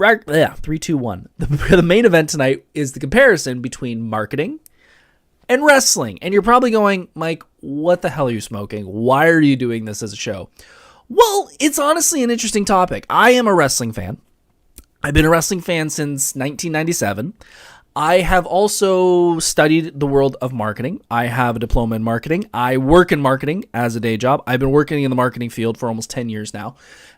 3, 2, 1. The main event tonight is the comparison between marketing and wrestling. And you're probably going, Mike, what the hell are you smoking? Why are you doing this as a show? Well, it's honestly an interesting topic. I am a wrestling fan. I've been a wrestling fan since 1997. I have also studied the world of marketing. I have a diploma in marketing. I work in marketing as a day job. I've been working in the marketing field for almost 10 years now.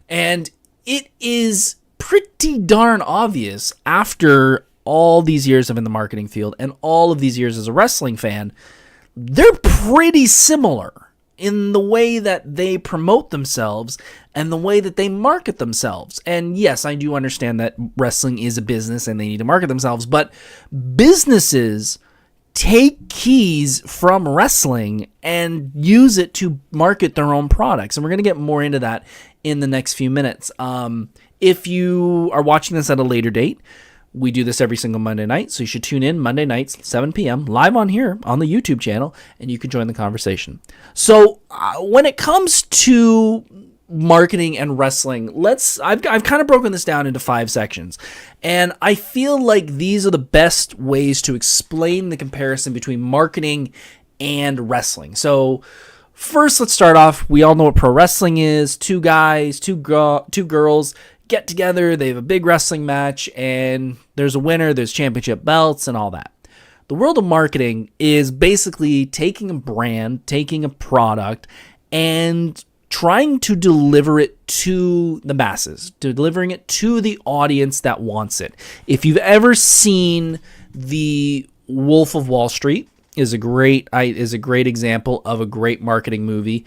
And it is pretty darn obvious after all these years of in the marketing field and all of these years as a wrestling fan, they're pretty similar in the way that they promote themselves and the way that they market themselves. And yes, I do understand that wrestling is a business and they need to market themselves, but businesses take keys from wrestling and use it to market their own products. And we're going to get more into that in the next few minutes. If you are watching this at a later date, we do this every single Monday night, so you should tune in Monday nights, 7 p.m., live on here on the YouTube channel, and you can join the conversation. So when it comes to marketing and wrestling, I've kind of broken this down into 5 sections, and I feel like these are the best ways to explain the comparison between marketing and wrestling. So first, let's start off. We all know what pro wrestling is. 2 guys, 2 girls get together, they have a big wrestling match, and there's a winner, there's championship belts, and all that. The world of marketing is basically taking a brand, taking a product, and trying to deliver it to the masses, delivering it to the audience that wants it. If you've ever seen The Wolf of Wall Street, is a great example of a great marketing movie.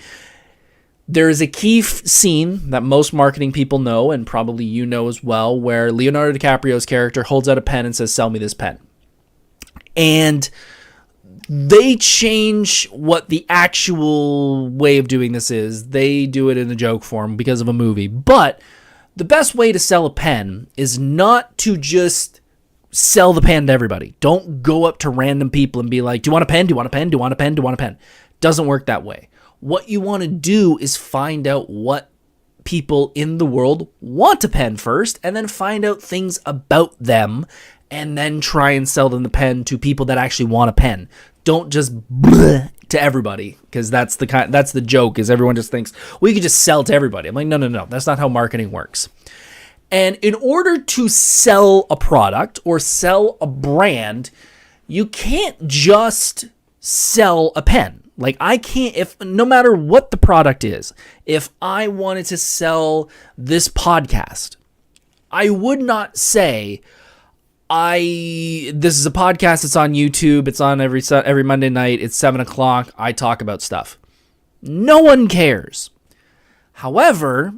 There is a key scene that most marketing people know, and probably you know as well, where Leonardo DiCaprio's character holds out a pen and says, "Sell me this pen." And they change what the actual way of doing this is. They do it in a joke form because of a movie. But the best way to sell a pen is not to just sell the pen to everybody. Don't go up to random people and be like, "Do you want a pen? Do you want a pen? Do you want a pen? Do you want a pen?" Doesn't work that way. What you want to do is find out what people in the world want a pen first, and then find out things about them, and then try and sell them the pen to people that actually want a pen. Don't just bleh to everybody, because that's the joke, is everyone just thinks, well, you could just sell to everybody. I'm like, no, that's not how marketing works. And in order to sell a product or sell a brand, you can't just sell a pen. Like, I can't, no matter what the product is, if I wanted to sell this podcast, I would not say, this is a podcast, it's on YouTube, it's on every Monday night, it's 7 o'clock, I talk about stuff. No one cares. However,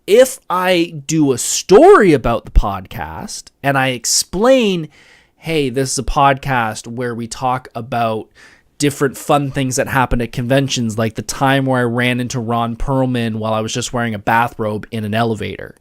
if I do a story about the podcast and I explain, hey, this is a podcast where we talk about different fun things that happen at conventions, like the time where I ran into Ron Perlman while I was just wearing a bathrobe in an elevator.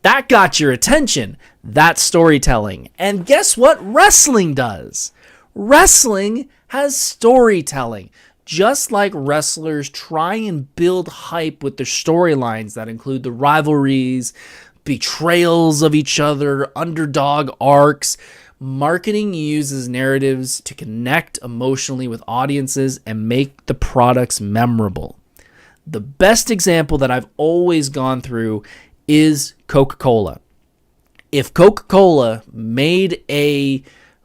That got your attention. That's storytelling. And guess what wrestling does? Wrestling has storytelling. Just like wrestlers try and build hype with their storylines that include the rivalries, betrayals of each other, underdog arcs, marketing uses narratives to connect emotionally with audiences and make the products memorable. The best example that I've always gone through is Coca-Cola. If Coca-Cola made a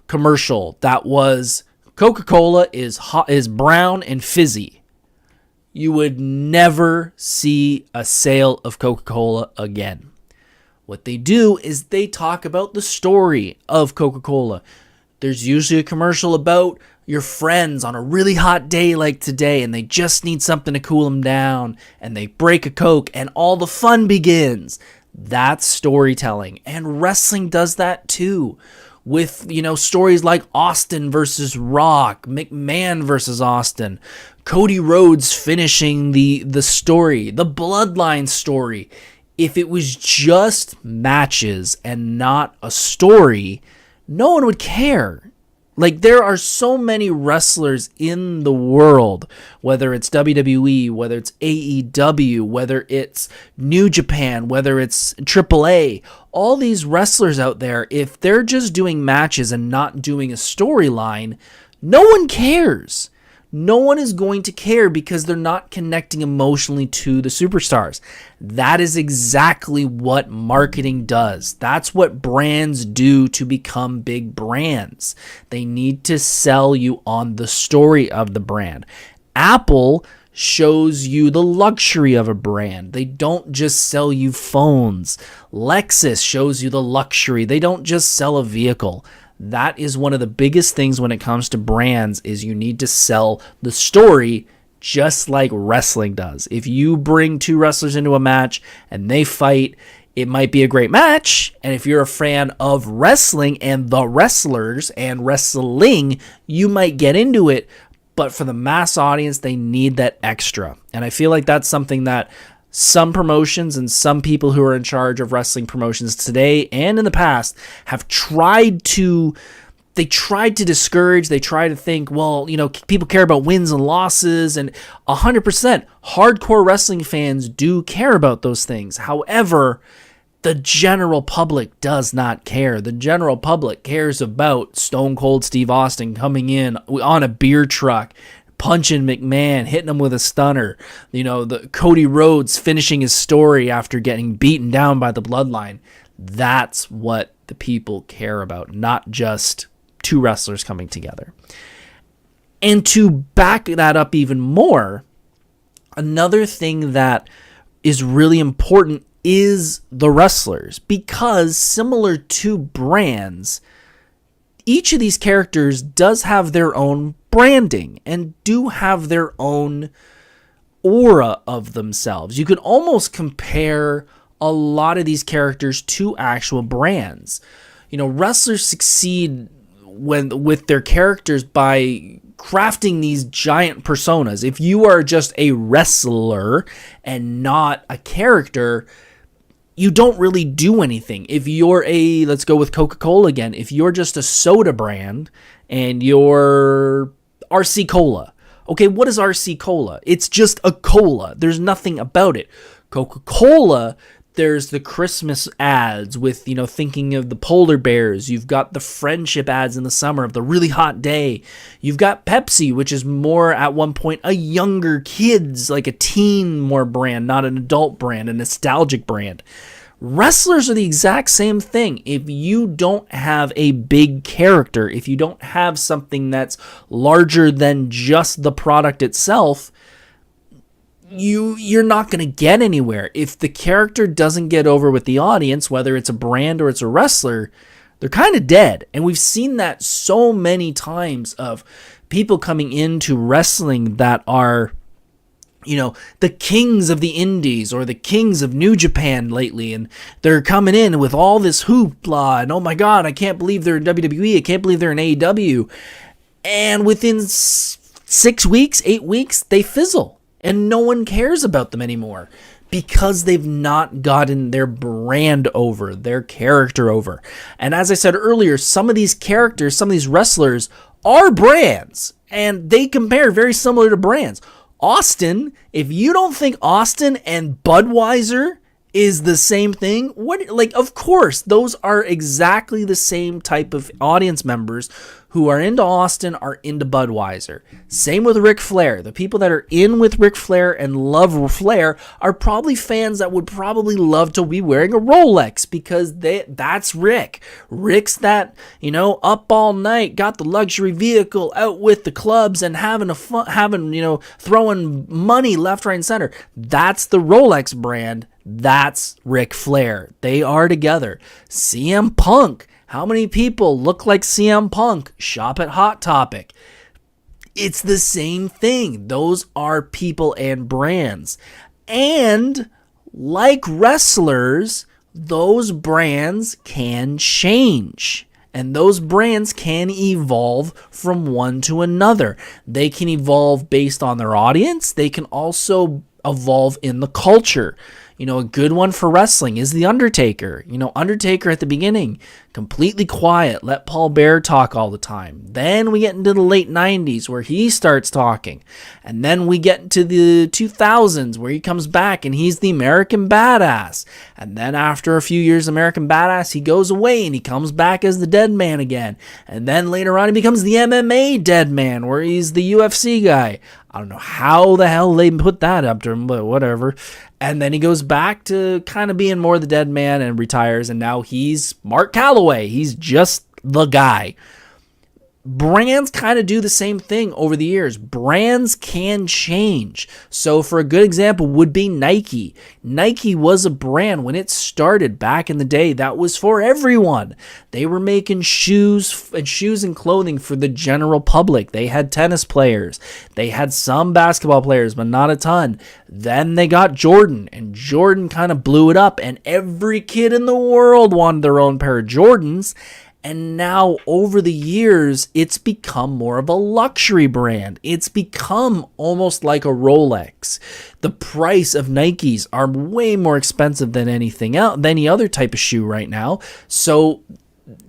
commercial that was Coca-Cola is hot, is brown and fizzy, you would never see a sale of Coca-Cola again. What they do is they talk about the story of Coca-Cola. There's usually a commercial about your friends on a really hot day like today, and they just need something to cool them down, and they break a Coke, and all the fun begins. That's storytelling, and wrestling does that too. With, stories like Austin versus Rock, McMahon versus Austin, Cody Rhodes finishing the story, the Bloodline story. If it was just matches and not a story, no one would care. Like, there are so many wrestlers in the world, whether it's WWE, whether it's AEW, whether it's New Japan, whether it's AAA, all these wrestlers out there, if they're just doing matches and not doing a storyline, no one cares. No one is going to care because they're not connecting emotionally to the superstars. That is exactly what marketing does. That's what brands do to become big brands. They need to sell you on the story of the brand. Apple shows you the luxury of a brand. They don't just sell you phones. Lexus shows you the luxury. They don't just sell a vehicle. That is one of the biggest things when it comes to brands, is you need to sell the story just like wrestling does. If you bring two wrestlers into a match and they fight, it might be a great match. And if you're a fan of wrestling and the wrestlers and wrestling, you might get into it. But for the mass audience, they need that extra. And I feel like that's something that some promotions and some people who are in charge of wrestling promotions today and in the past have tried to discourage. They try to think, well, people care about wins and losses, and 100% hardcore wrestling fans do care about those things. However, the general public does not care. The general public cares about Stone Cold Steve Austin coming in on a beer truck, punching McMahon, hitting him with a stunner. The Cody Rhodes finishing his story after getting beaten down by the Bloodline. That's what the people care about, not just two wrestlers coming together. And to back that up even more, another thing that is really important is the wrestlers, because similar to brands, each of these characters does have their own branding and do have their own aura of themselves. You can almost compare a lot of these characters to actual brands. Wrestlers succeed with their characters by crafting these giant personas. If you are just a wrestler and not a character, you don't really do anything. If you're let's go with Coca-Cola again. If you're just a soda brand and you're RC Cola. Okay, what is RC Cola? It's just a cola. There's nothing about it. Coca-Cola, there's the Christmas ads with, thinking of the polar bears. You've got the friendship ads in the summer of the really hot day. You've got Pepsi, which is more at one point a younger kids, like a teen more brand, not an adult brand, a nostalgic brand. Wrestlers are the exact same thing. If you don't have a big character, if you don't have something that's larger than just the product itself, you're not going to get anywhere. If the character doesn't get over with the audience, whether it's a brand or it's a wrestler, they're kind of dead. And we've seen that so many times of people coming into wrestling that are, the kings of the indies or the kings of New Japan lately, and they're coming in with all this hoopla, and oh my god, I can't believe they're in WWE, I can't believe they're in AEW, and within 6 weeks, 8 weeks, they fizzle, and no one cares about them anymore, because they've not gotten their brand over, their character over. And as I said earlier, some of these characters, some of these wrestlers are brands, and they compare very similar to brands. Austin, if you don't think Austin and Budweiser is the same thing, of course, those are exactly the same type of audience members who are into Austin are into Budweiser. Same with Ric Flair. The people that are in with Ric Flair and love Flair are probably fans that would probably love to be wearing a Rolex, because that's Rick. Rick's that, up all night, got the luxury vehicle, out with the clubs and having throwing money left, right, and center. That's the Rolex brand. That's Ric Flair. They are together. CM Punk. How many people look like CM Punk? Shop at Hot Topic. It's the same thing. Those are people and brands. And like wrestlers, those brands can change. And those brands can evolve from one to another. They can evolve based on their audience. They can also evolve in the culture. A good one for wrestling is The Undertaker. Undertaker at the beginning, completely quiet, let Paul Bearer talk all the time. Then we get into the late 90s where he starts talking. And then we get into the 2000s where he comes back and he's the American Badass. And then after a few years American Badass, he goes away and he comes back as the Dead Man again. And then later on he becomes the MMA Dead Man where he's the UFC guy. I don't know how the hell they put that up to him, but whatever. And then he goes back to kind of being more the Dead Man and retires, and now he's Mark Calloway. He's just the guy. Brands kind of do the same thing over the years. Brands can change. So for a good example would be Nike. Nike was a brand when it started back in the day that was for everyone. They were making shoes and clothing for the general public. They had tennis players. They had some basketball players, but not a ton. Then they got Jordan, and Jordan kind of blew it up, and every kid in the world wanted their own pair of Jordans. And now, over the years, it's become more of a luxury brand. It's become almost like a Rolex. The price of Nikes are way more expensive than anything else, than any other type of shoe right now. So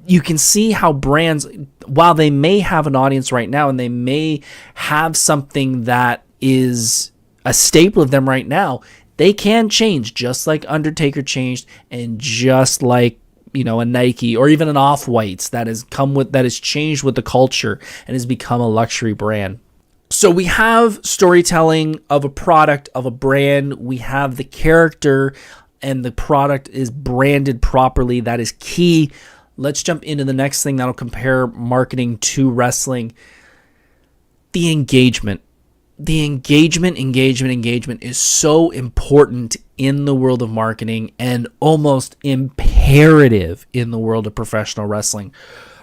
you can see how brands, while they may have an audience right now and they may have something that is a staple of them right now, they can change, just like Undertaker changed, and just like a Nike or even an Off-Whites that has changed with the culture and has become a luxury brand. So we have storytelling of a product, of a brand. We have the character and the product is branded properly. That is key. Let's jump into the next thing that'll compare marketing to wrestling. The engagement. The engagement is so important in the world of marketing and almost imperative in the world of professional wrestling.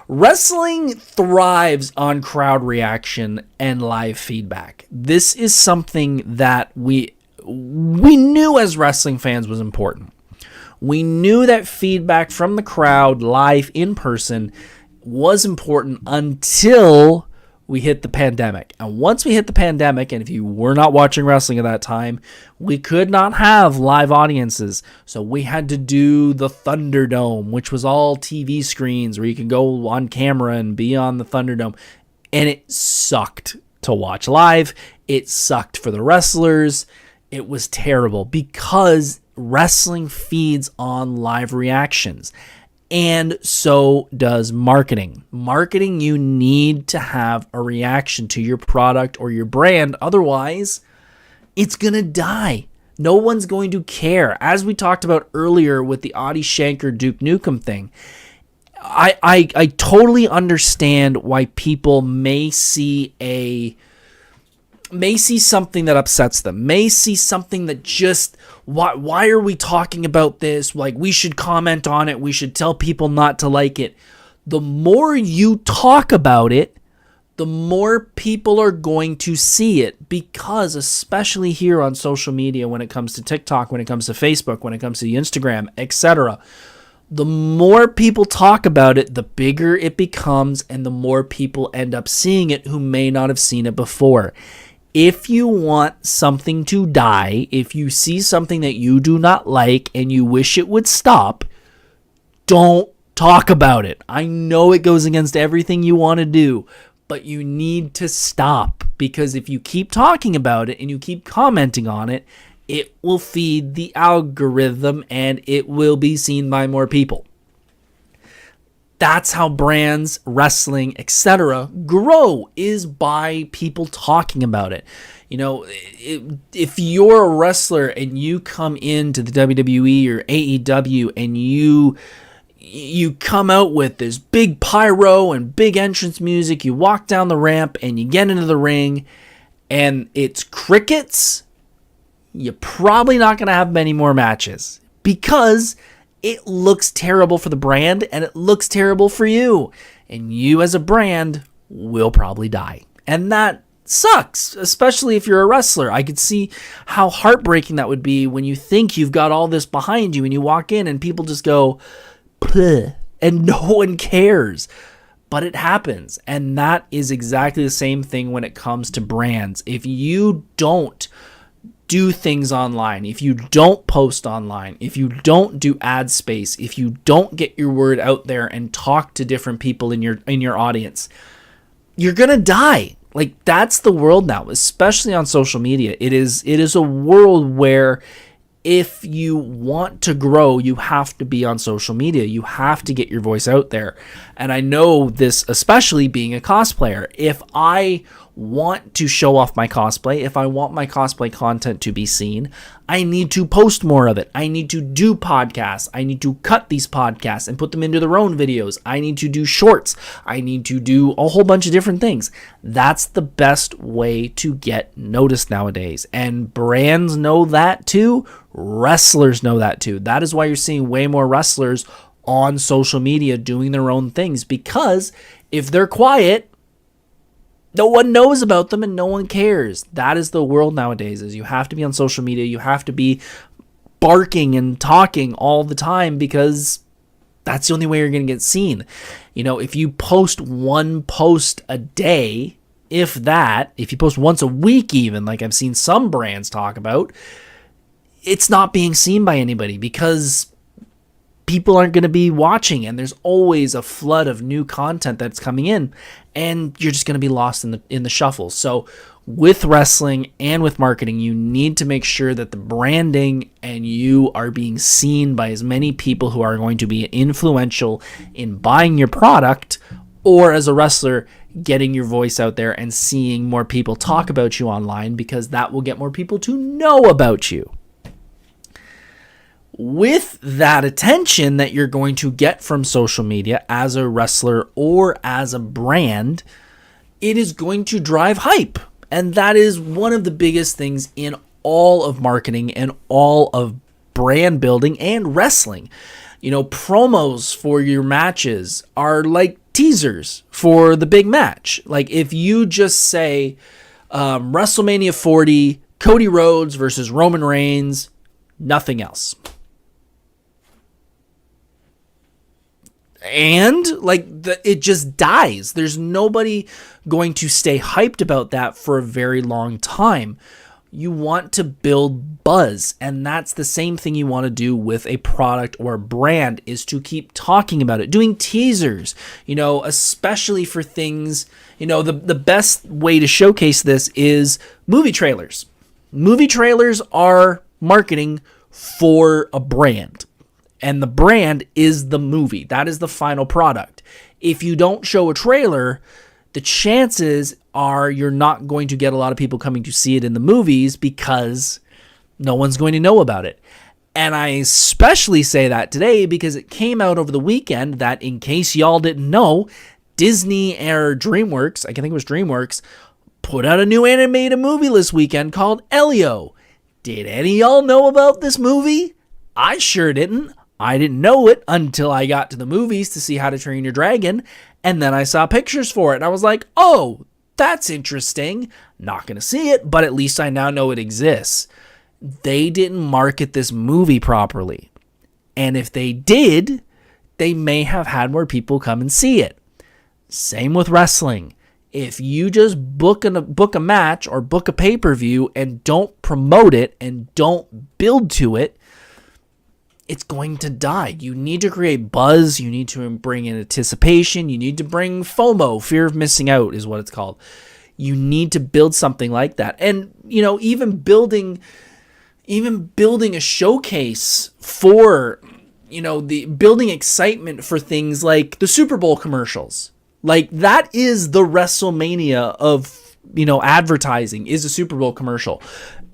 Wrestling thrives on crowd reaction and live feedback. This is something that we knew as wrestling fans was important. We knew that feedback from the crowd live in person was important until we hit the pandemic. And once we hit the pandemic, and if you were not watching wrestling at that time, we could not have live audiences. So we had to do the Thunderdome, which was all TV screens where you could go on camera and be on the Thunderdome. And it sucked to watch live. It sucked for the wrestlers. It was terrible because wrestling feeds on live reactions. And so does marketing. Marketing, you need to have a reaction to your product or your brand. Otherwise, it's going to die. No one's going to care. As we talked about earlier with the Audie Shanker Duke Nukem thing, I totally understand why people may see something that upsets them, may see something that just, why are we talking about this? Like, we should comment on it. We should tell people not to like it. The more you talk about it, the more people are going to see it, because especially here on social media, when it comes to TikTok, when it comes to Facebook, when it comes to Instagram, etc., the more people talk about it, the bigger it becomes, and the more people end up seeing it who may not have seen it before. If you want something to die, if you see something that you do not like and you wish it would stop, don't talk about it. I know it goes against everything you want to do, but you need to stop, because if you keep talking about it and you keep commenting on it, it will feed the algorithm and it will be seen by more people. That's how brands, wrestling, etc. grow, is by people talking about it. If you're a wrestler and you come into the WWE or AEW and you come out with this big pyro and big entrance music, you walk down the ramp and you get into the ring and it's crickets, you're probably not going to have many more matches, because it looks terrible for the brand and it looks terrible for you. And you as a brand will probably die. And that sucks, especially if you're a wrestler. I could see how heartbreaking that would be when you think you've got all this behind you and you walk in and people just go, "Pleh," and no one cares. But it happens. And that is exactly the same thing when it comes to brands. If you don't do things online, if you don't post online, if you don't do ad space, if you don't get your word out there and talk to different people in your audience, you're going to die. Like, that's the world now, especially on social media. It is a world where if you want to grow, you have to be on social media. You have to get your voice out there. And I know this, especially being a cosplayer. If I want to show off my cosplay, if I want my cosplay content to be seen, I need to post more of it. I need to do podcasts. I need to cut these podcasts and put them into their own videos. I need to do shorts. I need to do a whole bunch of different things. That's the best way to get noticed nowadays. And brands know that too. Wrestlers know that too. That is why you're seeing way more wrestlers on social media doing their own things, because if they're quiet, no one knows about them and no one cares. That is the world nowadays, is you have to be on social media. You have to be barking and talking all the time, because that's the only way you're going to get seen. You know, if you post one post a day, if you post once a week even, like I've seen some brands talk about, it's not being seen by anybody because people aren't going to be watching, and there's always a flood of new content that's coming in, and you're just going to be lost in the shuffle. So with wrestling and with marketing, you need to make sure that the branding and you are being seen by as many people who are going to be influential in buying your product, or as a wrestler, getting your voice out there and seeing more people talk about you online, because that will get more people to know about you. With that attention that you're going to get from social media as a wrestler or as a brand, it is going to drive hype. And that is one of the biggest things in all of marketing and all of brand building and wrestling. You know, promos for your matches are like teasers for the big match. Like, if you just say WrestleMania 40, Cody Rhodes versus Roman Reigns, nothing else. And it just dies. There's nobody going to stay hyped about that for a very long time. You want to build buzz, and that's the same thing you want to do with a product or a brand, is to keep talking about it, doing teasers, you know, especially for things, you know, the best way to showcase this is movie trailers. Movie trailers are marketing for a brand. And the brand is the movie. That is the final product. If you don't show a trailer, the chances are you're not going to get a lot of people coming to see it in the movies, because no one's going to know about it. And I especially say that today because it came out over the weekend that, in case y'all didn't know, Disney or DreamWorks, I think it was DreamWorks, put out a new animated movie this weekend called Elio. Did any of y'all know about this movie? I sure didn't. I didn't know it until I got to the movies to see How to Train Your Dragon, and then I saw pictures for it, and I was like, oh, that's interesting. Not going to see it, but at least I now know it exists. They didn't market this movie properly, and if they did, they may have had more people come and see it. Same with wrestling. If you just book a match or book a pay-per-view and don't promote it and don't build to it, it's going to die. You need to create buzz. You need to bring in anticipation. You need to bring FOMO, fear of missing out is what it's called. You need to build something like that. And, you know, even building a showcase for, you know, the building excitement for things like the Super Bowl commercials. Like, that is the WrestleMania of, you know, advertising, is a Super Bowl commercial.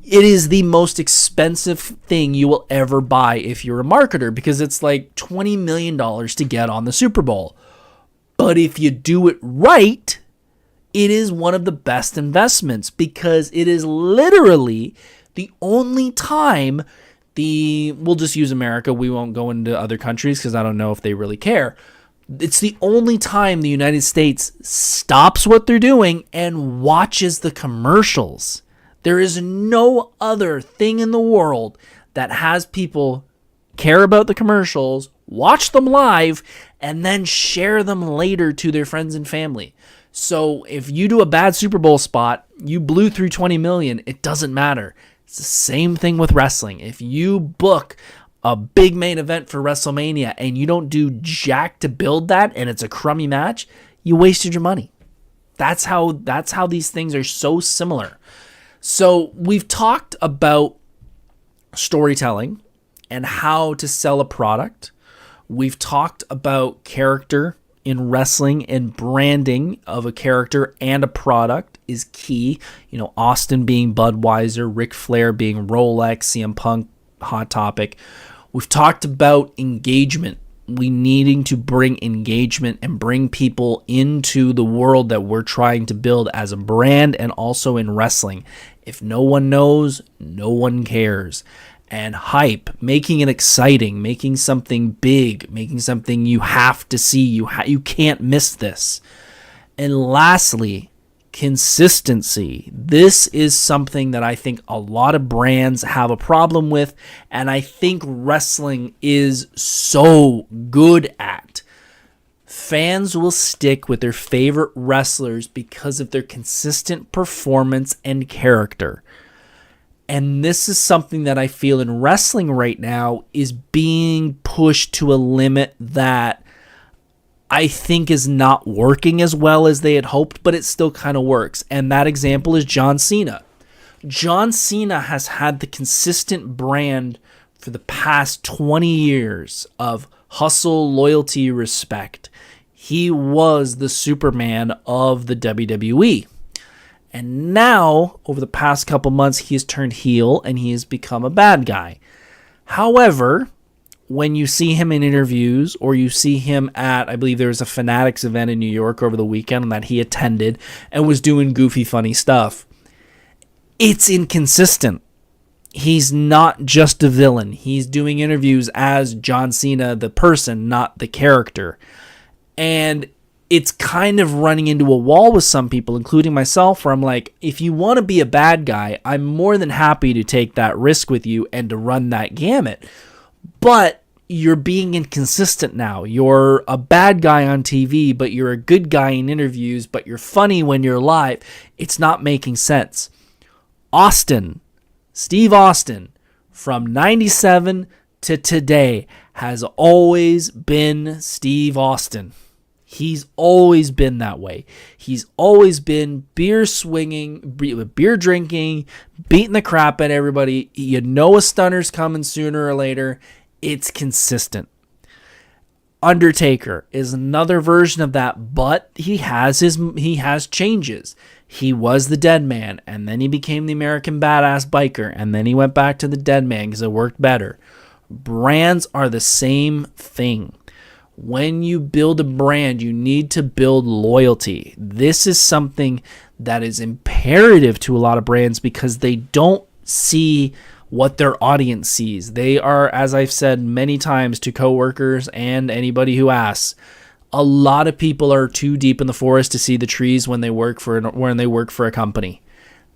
It is the most expensive thing you will ever buy if you're a marketer, because it's like $20 million to get on the Super Bowl. But if you do it right, it is one of the best investments, because it is literally the only time we'll just use America. We won't go into other countries because I don't know if they really care. It's the only time the United States stops what they're doing and watches the commercials. There is no other thing in the world that has people care about the commercials, watch them live, and then share them later to their friends and family. So if you do a bad Super Bowl spot, you blew through $20 million, it doesn't matter. It's the same thing with wrestling. If you book a big main event for WrestleMania and you don't do jack to build that and it's a crummy match, you wasted your money. That's how these things are so similar. So we've talked about storytelling and how to sell a product. We've talked about character in wrestling, and branding of a character and a product is key. Austin being Budweiser, Ric Flair being Rolex, CM Punk, Hot Topic. We've talked about engagement. We needing to bring engagement and bring people into the world that we're trying to build as a brand, and also in wrestling. If no one knows, no one cares. And hype, making it exciting, making something big, making something you have to see. You can't miss this. And lastly, consistency. This is something that I think a lot of brands have a problem with, and I think wrestling is so good at. Fans will stick with their favorite wrestlers because of their consistent performance and character. And this is something that I feel in wrestling right now is being pushed to a limit that I think is not working as well as they had hoped, but it still kind of works. And that example is John Cena. John Cena has had the consistent brand for the past 20 years of hustle, loyalty, respect. He was the Superman of the WWE. And now, over the past couple months, he has turned heel and he has become a bad guy. However, when you see him in interviews, or you see him at, I believe there was a Fanatics event in New York over the weekend that he attended and was doing goofy, funny stuff, it's inconsistent. He's not just a villain. He's doing interviews as John Cena, the person, not the character. And it's kind of running into a wall with some people, including myself, where I'm like, if you want to be a bad guy, I'm more than happy to take that risk with you and to run that gamut. But you're being inconsistent now. You're a bad guy on TV, but you're a good guy in interviews, but you're funny when you're live. It's not making sense. Steve Austin, from 97 to today, has always been Steve Austin. He's always been that way. He's always been beer swinging, beer drinking, beating the crap at everybody. A stunner's coming sooner or later. It's consistent. Undertaker is another version of that, but he has changes. He was the Dead Man, and then he became the American Badass Biker, and then he went back to the Dead Man because it worked better. Brands are the same thing. When you build a brand, you need to build loyalty. This is something that is imperative to a lot of brands because they don't see what their audience sees. They are, as I've said many times to coworkers and anybody who asks, a lot of people are too deep in the forest to see the trees when they work for a company.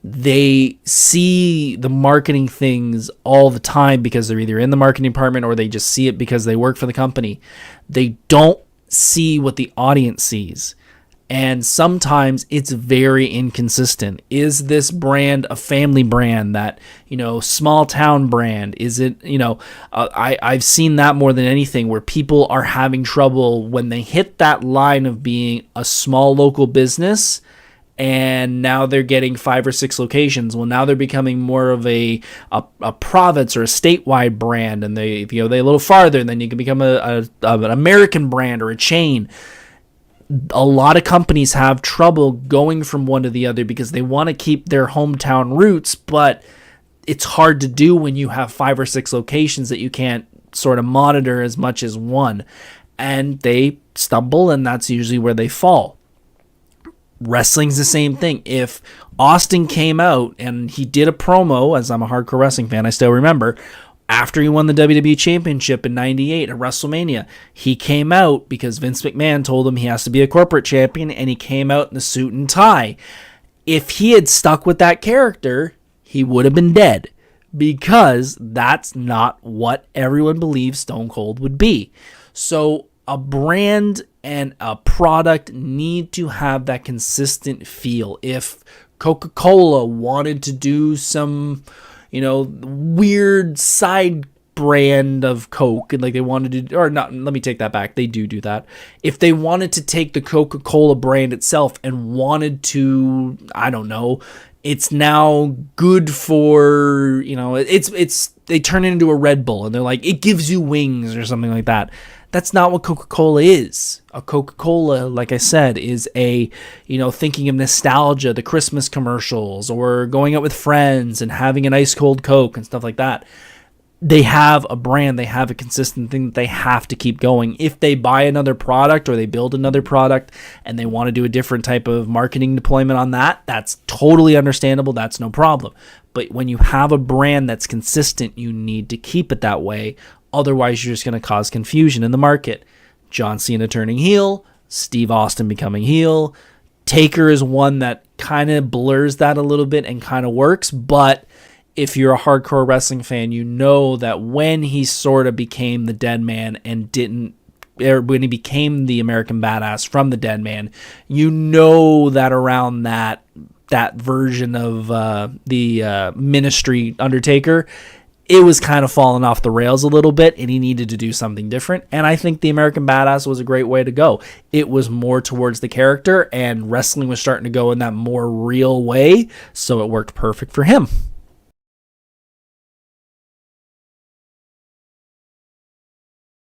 They see the marketing things all the time because they're either in the marketing department or they just see it because they work for the company. They don't see what the audience sees. And sometimes it's very inconsistent. Is this brand a family brand that, small town brand? Is it, I've seen that more than anything where people are having trouble when they hit that line of being a small local business and now they're getting 5 or 6 locations. Well, now they're becoming more of a province or a statewide brand, and they a little farther, and then you can become an American brand or a chain. A lot of companies have trouble going from one to the other because they want to keep their hometown roots, but it's hard to do when you have 5 or 6 locations that you can't sort of monitor as much as one, and they stumble, and that's usually where they fall. Wrestling's the same thing. If Austin came out and he did a promo, as I'm a hardcore wrestling fan, I still remember, after he won the WWE Championship in 98 at WrestleMania, he came out because Vince McMahon told him he has to be a corporate champion, and he came out in a suit and tie. If he had stuck with that character, he would have been dead because that's not what everyone believes Stone Cold would be. So a brand and a product need to have that consistent feel. If Coca-Cola wanted to do some, weird side brand of Coke, and like they wanted to, or not, let me take that back, they do that. If they wanted to take the Coca-Cola brand itself and wanted to, I don't know, it's now good for, it's they turn it into a Red Bull and they're like, it gives you wings or something like that. That's not what Coca-Cola is. A Coca-Cola, like I said, is thinking of nostalgia, the Christmas commercials, or going out with friends and having an ice cold Coke and stuff like that. They have a brand, they have a consistent thing that they have to keep going. If they buy another product or they build another product and they want to do a different type of marketing deployment on that, that's totally understandable. That's no problem. But when you have a brand that's consistent, you need to keep it that way. Otherwise, you're just going to cause confusion in the market. John Cena turning heel, Steve Austin becoming heel. Taker is one that kind of blurs that a little bit and kind of works, but if you're a hardcore wrestling fan, you know that when he sort of became the Dead Man and when he became the American Badass from the Dead Man, you know that around that version of the Ministry Undertaker, it was kind of falling off the rails a little bit, and he needed to do something different. And I think the American Badass was a great way to go. It was more towards the character, and wrestling was starting to go in that more real way, so it worked perfect for him.